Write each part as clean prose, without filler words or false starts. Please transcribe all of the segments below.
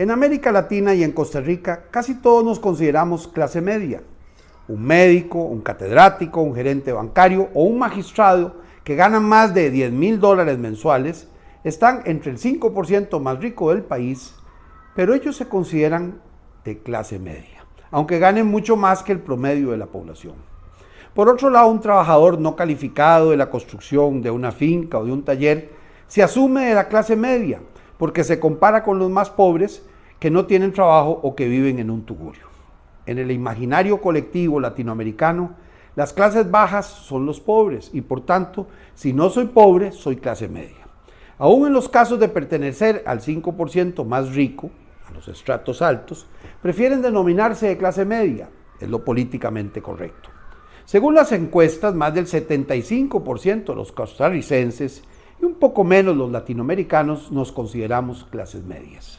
En América Latina y en Costa Rica casi todos nos consideramos clase media. Un médico, un catedrático, un gerente bancario o un magistrado que ganan más de $10,000 mensuales están entre el 5% más rico del país, pero ellos se consideran de clase media, aunque ganen mucho más que el promedio de la población. Por otro lado, un trabajador no calificado de la construcción de una finca o de un taller se asume de la clase media porque se compara con los más pobres que no tienen trabajo o que viven en un tugurio. En el imaginario colectivo latinoamericano, las clases bajas son los pobres y por tanto, si no soy pobre, soy clase media. Aún en los casos de pertenecer al 5% más rico, a los estratos altos, prefieren denominarse de clase media, es lo políticamente correcto. Según las encuestas, más del 75% de los costarricenses y un poco menos los latinoamericanos nos consideramos clases medias.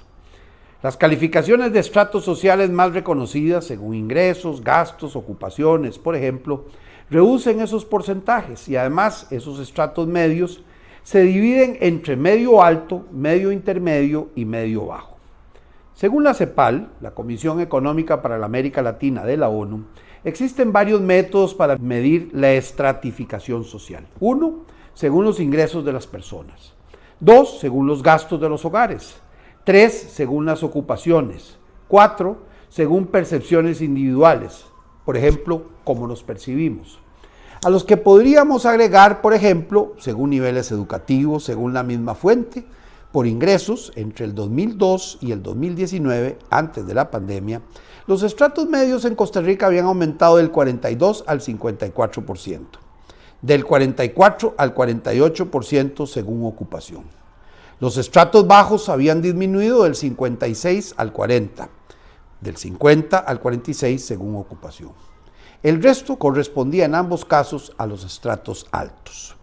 Las calificaciones de estratos sociales más reconocidas, según ingresos, gastos, ocupaciones, por ejemplo, reducen esos porcentajes y además esos estratos medios se dividen entre medio alto, medio intermedio y medio bajo. Según la CEPAL, la Comisión Económica para la América Latina de la ONU, existen varios métodos para medir la estratificación social. 1, según los ingresos de las personas. 2, según los gastos de los hogares. 3, según las ocupaciones. 4, según percepciones individuales, por ejemplo, cómo nos percibimos. A los que podríamos agregar, por ejemplo, según niveles educativos, según la misma fuente, por ingresos, entre el 2002 y el 2019, antes de la pandemia, los estratos medios en Costa Rica habían aumentado del 42 al 54%, del 44 al 48% según ocupación. Los estratos bajos habían disminuido del 56 al 40, del 50 al 46 según ocupación. El resto correspondía en ambos casos a los estratos altos.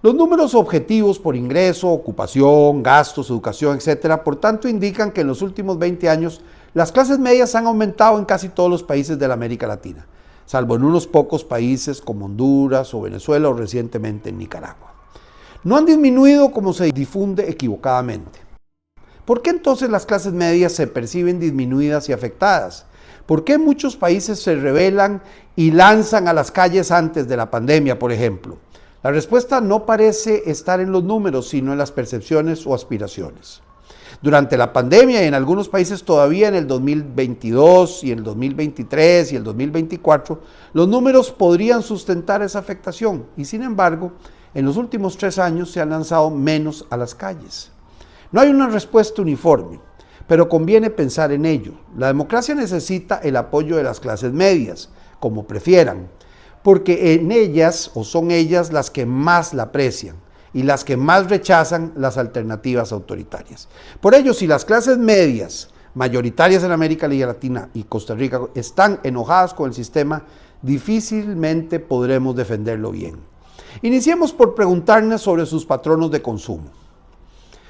Los números objetivos por ingreso, ocupación, gastos, educación, etc., por tanto indican que en los últimos 20 años las clases medias han aumentado en casi todos los países de la América Latina, salvo en unos pocos países como Honduras o Venezuela o recientemente en Nicaragua. No han disminuido como se difunde equivocadamente. ¿Por qué entonces las clases medias se perciben disminuidas y afectadas? ¿Por qué muchos países se rebelan y lanzan a las calles antes de la pandemia, por ejemplo? La respuesta no parece estar en los números, sino en las percepciones o aspiraciones. Durante la pandemia y en algunos países todavía en el 2022 y el 2023 y el 2024, los números podrían sustentar esa afectación y sin embargo, en los últimos 3 años se han lanzado menos a las calles. No hay una respuesta uniforme, pero conviene pensar en ello. La democracia necesita el apoyo de las clases medias, como prefieran, porque en ellas o son ellas las que más la aprecian y las que más rechazan las alternativas autoritarias. Por ello, si las clases medias, mayoritarias en América Latina y Costa Rica, están enojadas con el sistema, difícilmente podremos defenderlo bien. Iniciemos por preguntarnos sobre sus patronos de consumo.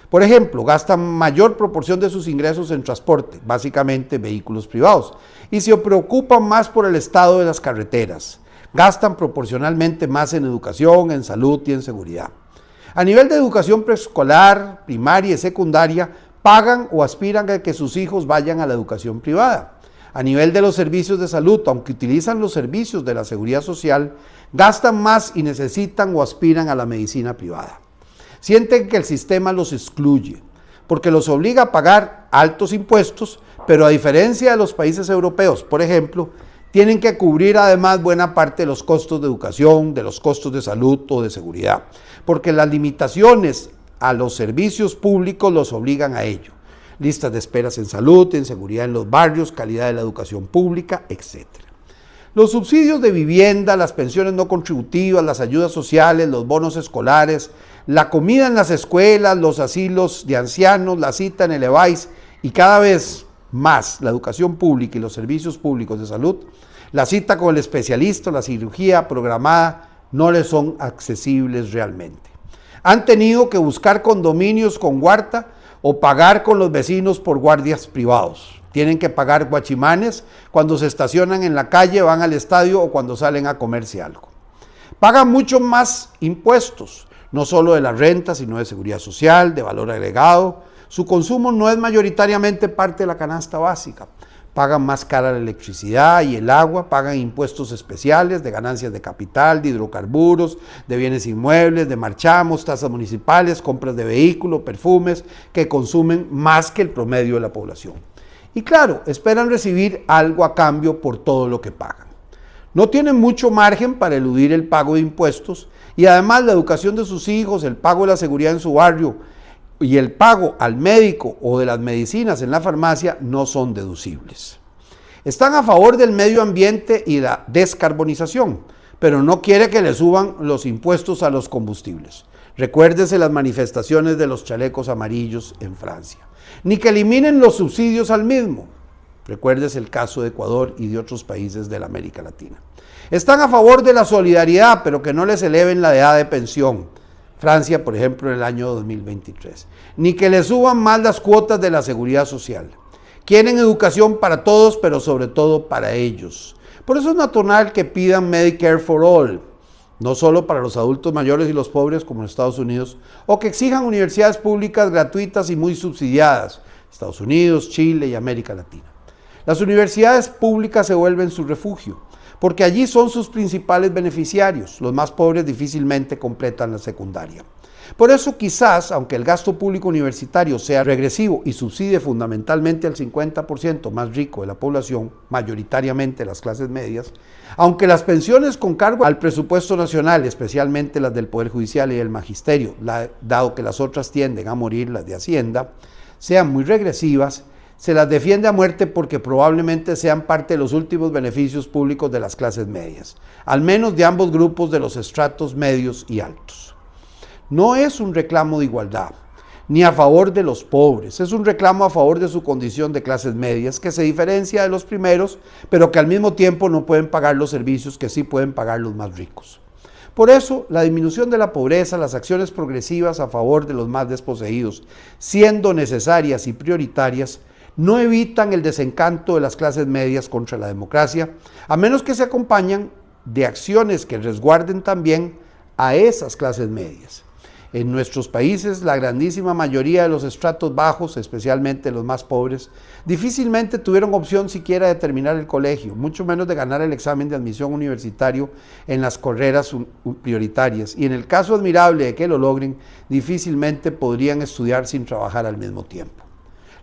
Por ejemplo, gastan mayor proporción de sus ingresos en transporte, básicamente vehículos privados, y se preocupan más por el estado de las carreteras. Gastan proporcionalmente más en educación, en salud y en seguridad. A nivel de educación preescolar, primaria y secundaria, pagan o aspiran a que sus hijos vayan a la educación privada. A nivel de los servicios de salud, aunque utilizan los servicios de la seguridad social, gastan más y necesitan o aspiran a la medicina privada. Sienten que el sistema los excluye, porque los obliga a pagar altos impuestos, pero a diferencia de los países europeos, por ejemplo, tienen que cubrir además buena parte de los costos de educación, de los costos de salud o de seguridad, porque las limitaciones a los servicios públicos los obligan a ello. Listas de esperas en salud, en seguridad en los barrios, calidad de la educación pública, etc. Los subsidios de vivienda, las pensiones no contributivas, las ayudas sociales, los bonos escolares, la comida en las escuelas, los asilos de ancianos, la cita en el EVAIS y cada vez más la educación pública y los servicios públicos de salud, la cita con el especialista, la cirugía programada, no les son accesibles realmente. Han tenido que buscar condominios con huerta o pagar con los vecinos por guardias privados. Tienen que pagar guachimanes cuando se estacionan en la calle, van al estadio o cuando salen a comerse algo. Pagan mucho más impuestos, no solo de la renta, sino de seguridad social, de valor agregado, Su consumo no es mayoritariamente parte de la canasta básica. Pagan más cara la electricidad y el agua, pagan impuestos especiales de ganancias de capital, de hidrocarburos, de bienes inmuebles, de marchamos, tasas municipales, compras de vehículos, perfumes, que consumen más que el promedio de la población. Y claro, esperan recibir algo a cambio por todo lo que pagan. No tienen mucho margen para eludir el pago de impuestos y además la educación de sus hijos, el pago de la seguridad en su barrio y el pago al médico o de las medicinas en la farmacia no son deducibles. Están a favor del medio ambiente y la descarbonización, pero no quiere que le suban los impuestos a los combustibles. Recuérdese las manifestaciones de los chalecos amarillos en Francia. Ni que eliminen los subsidios al mismo. Recuérdese el caso de Ecuador y de otros países de la América Latina. Están a favor de la solidaridad, pero que no les eleven la edad de pensión. Francia, por ejemplo, en el año 2023. Ni que le suban más las cuotas de la seguridad social. Quieren educación para todos, pero sobre todo para ellos. Por eso es natural que pidan Medicare for All, no solo para los adultos mayores y los pobres como en Estados Unidos, o que exijan universidades públicas gratuitas y muy subsidiadas, Estados Unidos, Chile y América Latina. Las universidades públicas se vuelven su refugio, porque allí son sus principales beneficiarios. Los más pobres difícilmente completan la secundaria. Por eso quizás, aunque el gasto público universitario sea regresivo y subsidie fundamentalmente al 50% más rico de la población, mayoritariamente las clases medias, aunque las pensiones con cargo al presupuesto nacional, especialmente las del Poder Judicial y del Magisterio, dado que las otras tienden a morir, las de Hacienda, sean muy regresivas, se las defiende a muerte porque probablemente sean parte de los últimos beneficios públicos de las clases medias, al menos de ambos grupos de los estratos medios y altos. No es un reclamo de igualdad, ni a favor de los pobres, es un reclamo a favor de su condición de clases medias, que se diferencia de los primeros, pero que al mismo tiempo no pueden pagar los servicios que sí pueden pagar los más ricos. Por eso, la disminución de la pobreza, las acciones progresivas a favor de los más desposeídos, siendo necesarias y prioritarias, no evitan el desencanto de las clases medias contra la democracia, a menos que se acompañen de acciones que resguarden también a esas clases medias. En nuestros países, la grandísima mayoría de los estratos bajos, especialmente los más pobres, difícilmente tuvieron opción siquiera de terminar el colegio, mucho menos de ganar el examen de admisión universitario en las carreras prioritarias, y en el caso admirable de que lo logren, difícilmente podrían estudiar sin trabajar al mismo tiempo.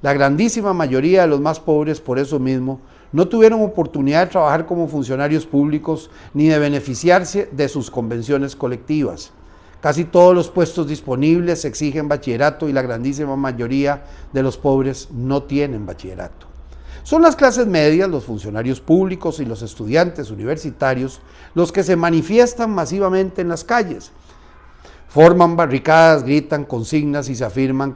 La grandísima mayoría de los más pobres, por eso mismo, no tuvieron oportunidad de trabajar como funcionarios públicos ni de beneficiarse de sus convenciones colectivas. Casi todos los puestos disponibles exigen bachillerato y la grandísima mayoría de los pobres no tienen bachillerato. Son las clases medias, los funcionarios públicos y los estudiantes universitarios los que se manifiestan masivamente en las calles. Forman barricadas, gritan consignas y se afirman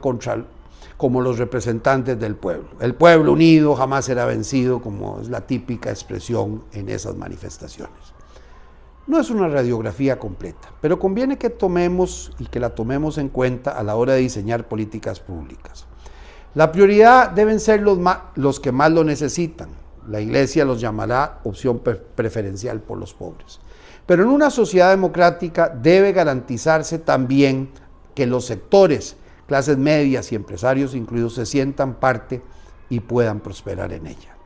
como los representantes del pueblo. El pueblo unido jamás será vencido, como es la típica expresión en esas manifestaciones. No es una radiografía completa, pero conviene que la tomemos en cuenta a la hora de diseñar políticas públicas. La prioridad deben ser los que más lo necesitan. La Iglesia los llamará opción preferencial por los pobres. Pero en una sociedad democrática debe garantizarse también que los sectores, clases medias y empresarios incluidos, se sientan parte y puedan prosperar en ella.